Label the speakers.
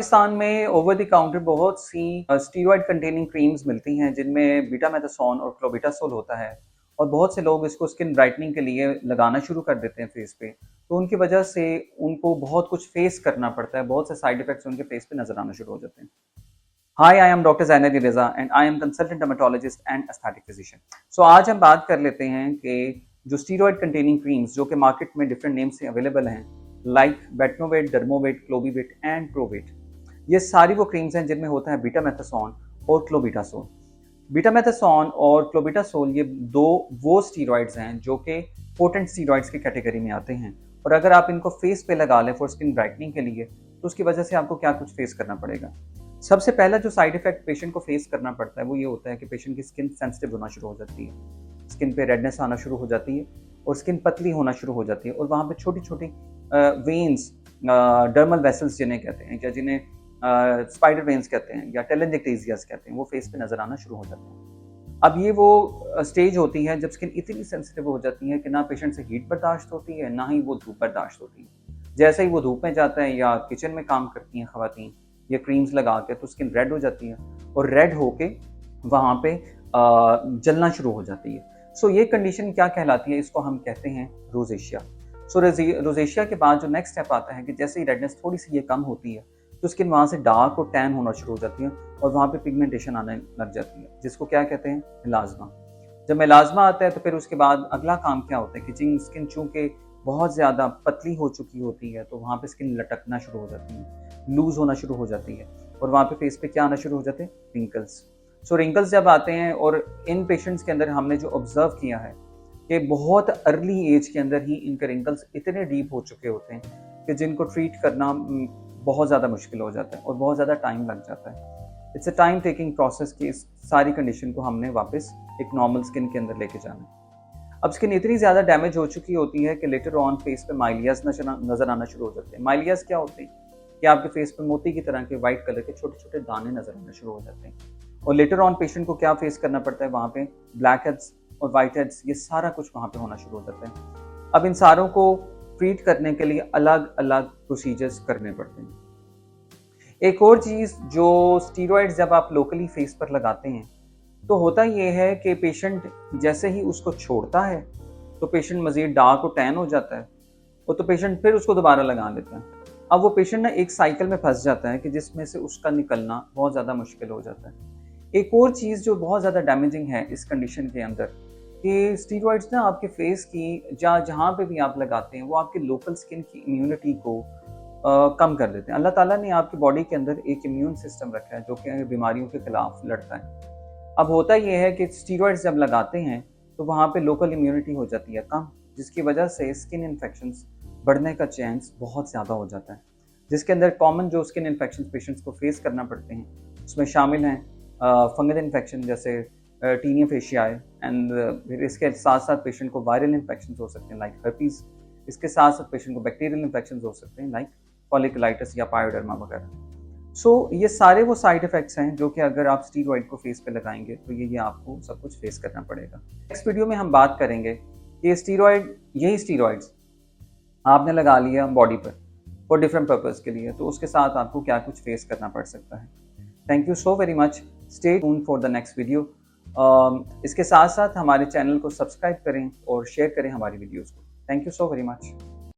Speaker 1: पाकिस्तान में over the counter बहुत सी steroid containing creams मिलती हैं जिनमें बीटामेथासोन और क्लोबिटासोल होता है और बहुत से लोग इसको स्किन ब्राइटनिंग के लिए लगाना शुरू कर देते हैं फेस पे। तो उनकी वजह से उनको बहुत कुछ फेस करना पड़ता है, बहुत से साइड इफेक्ट्स उनके फेस पे नजर आना शुरू हो जाते हैं। Hi, I am doctor Zainab Riza and I am consultant dermatologist and aesthetic physician. So आज हम बात कर लेते हैं कि जो स्टीरॉयड कंटेनिंग क्रीम्स जो कि मार्केट में डिफरेंट नेम से अवेलेबल हैं, like Betnovate, Dermovate, क्लोबीवेट and probate, ये सारी वो क्रीम्स हैं जिनमें होता है बीटामेथासोन और क्लोबिटासोल। बीटामेथासोन और क्लोबिटासोल ये दो वो स्टीरॉयड्स हैं जो कि पोटेंट स्टीरॉयड्स की कैटेगरी में आते हैं और अगर आप इनको फेस पे लगा लें फॉर स्किन ब्राइटनिंग के लिए तो उसकी वजह से आपको क्या कुछ फेस करना पड़ेगा। सबसे पहला जो साइड इफेक्ट पेशेंट को फेस करना पड़ता है वो ये होता है कि पेशेंट की स्किन सेंसिटिव होना शुरू हो जाती है, स्किन पे रेडनेस आना शुरू हो जाती है और स्किन पतली होना शुरू हो जाती है और वहाँ पे छोटी छोटी वेन्स, डर्मल वेसल्स जिन्हें कहते हैं या जिन्हें स्पाइडर वेन्स कहते हैं या टेलेंजेक्टेसियास कहते हैं, वो फेस पे नजर आना शुरू हो जाते हैं। अब ये वो स्टेज होती है जब स्किन इतनी सेंसिटिव हो जाती है कि ना पेशेंट से हीट बर्दाश्त होती है ना ही वो धूप बर्दाश्त होती है। जैसे ही वो धूप में जाता है या किचन में काम करती हैं खवातीन ये क्रीम्स लगा के तो स्किन रेड हो जाती है और रेड होके वहाँ पे जलना शुरू हो जाती है। सो ये कंडीशन क्या कहलाती है, इसको हम कहते हैं रोजेशिया। सो रोजेशिया के बाद जो नेक्स्ट स्टेप आता है कि जैसे ही रेडनेस थोड़ी सी ये कम होती है तो स्किन वहाँ से डार्क और टैन होना शुरू हो जाती है और वहाँ पे पिगमेंटेशन आने लग जाती है जिसको क्या कहते हैं, मेलाज्मा। जब मेलाज्मा आता है तो फिर उसके बाद अगला काम क्या होता है कि स्किन चूंकि बहुत ज़्यादा पतली हो चुकी होती है तो वहाँ पे स्किन लटकना शुरू हो जाती है, लूज होना शुरू हो जाती है और वहाँ पे फेस पे क्या आना शुरू हो जाते हैं, रिंकल्स। सो रिंकल्स जब आते हैं और इन पेशेंट्स के अंदर हमने जो ऑब्जर्व किया है कि बहुत अर्ली एज के अंदर ही इनके रिंकल्स इतने डीप हो चुके होते हैं कि जिनको ट्रीट करना बहुत ज़्यादा मुश्किल हो जाता है और बहुत ज़्यादा टाइम लग जाता है। It's a time taking process कि इस सारी कंडीशन को हमने वापस एक नॉर्मल स्किन के अंदर लेके जाना है। अब स्किन इतनी ज़्यादा डैमेज हो चुकी होती है कि लेटर ऑन फेस पे माइलियाज नज़र आना शुरू हो जाते हैं। माइलियाज क्या होते हैं कि आपके फेस पे मोती की तरह के वाइट कलर के छोटे छोटे दाने नजर आना शुरू हो जाते हैं और लेटर ऑन पेशेंट को क्या फेस करना पड़ता है, वहाँ पे ब्लैक हेड्स और वाइट हेड्स, ये सारा कुछ वहाँ पे होना शुरू हो जाता है। अब इन सारों को ट्रीट करने के लिए अलग अलग प्रोसीजर्स करने पड़ते हैं। एक और चीज़, जो स्टीरॉयड्स जब आप लोकली फेस पर लगाते हैं तो होता ये है कि पेशेंट जैसे ही उसको छोड़ता है तो पेशेंट मज़ीद डार्क और टैन हो जाता है और तो पेशेंट फिर उसको दोबारा लगा लेता है। अब वो पेशेंट ना एक साइकिल में फंस जाता है कि जिसमें से उसका निकलना बहुत ज़्यादा मुश्किल हो जाता है। एक और चीज़ जो बहुत ज़्यादा डैमेजिंग है इस कंडीशन के अंदर कि स्टीरॉयड्स ना आपके फेस की जहाँ पे भी आप लगाते हैं वो आपकी लोकल स्किन की इम्यूनिटी को कम कर देते हैं। अल्लाह ताला ने आपकी बॉडी के अंदर एक इम्यून सिस्टम रखा है जो कि बीमारियों के खिलाफ लड़ता है। अब होता ये है कि स्टीरॉयड्स जब लगाते हैं तो वहाँ पे लोकल इम्यूनिटी हो जाती है कम, जिसकी वजह से स्किन इन्फेक्शंस बढ़ने का चांस बहुत ज़्यादा हो जाता है। जिसके अंदर कॉमन जो स्किन इन्फेक्शंस पेशेंट्स को फेस करना पड़ते हैं उसमें शामिल हैं फंगल इन्फेक्शन जैसे टीनिया फेशियाई एंड फिर इसके साथ साथ पेशेंट को वायरल इन्फेक्शन हो सकते हैं लाइक हर्पीज। इसके साथ साथ पेशेंट को बैक्टीरियल इन्फेक्शन हो सकते हैं लाइक फॉलिकुलाइटिस या पायोडर्मा वगैरह। सो ये सारे वो साइड इफेक्ट्स हैं जो कि अगर आप स्टीरॉयड को फेस पे लगाएंगे तो ये आपको सब कुछ फेस करना पड़ेगा। नेक्स्ट वीडियो में हम बात करेंगे कि स्टीरॉयड, यही स्टीरॉयड्स आपने लगा लिया बॉडी पर फॉर डिफरेंट पर्पज़ के लिए तो उसके साथ आपको क्या कुछ फेस करना पड़ सकता है। Thank you so very much, stay tuned for the next video. इसके साथ साथ हमारे चैनल को सब्सक्राइब करें और शेयर करें हमारी वीडियोज़ को। Thank you so very much.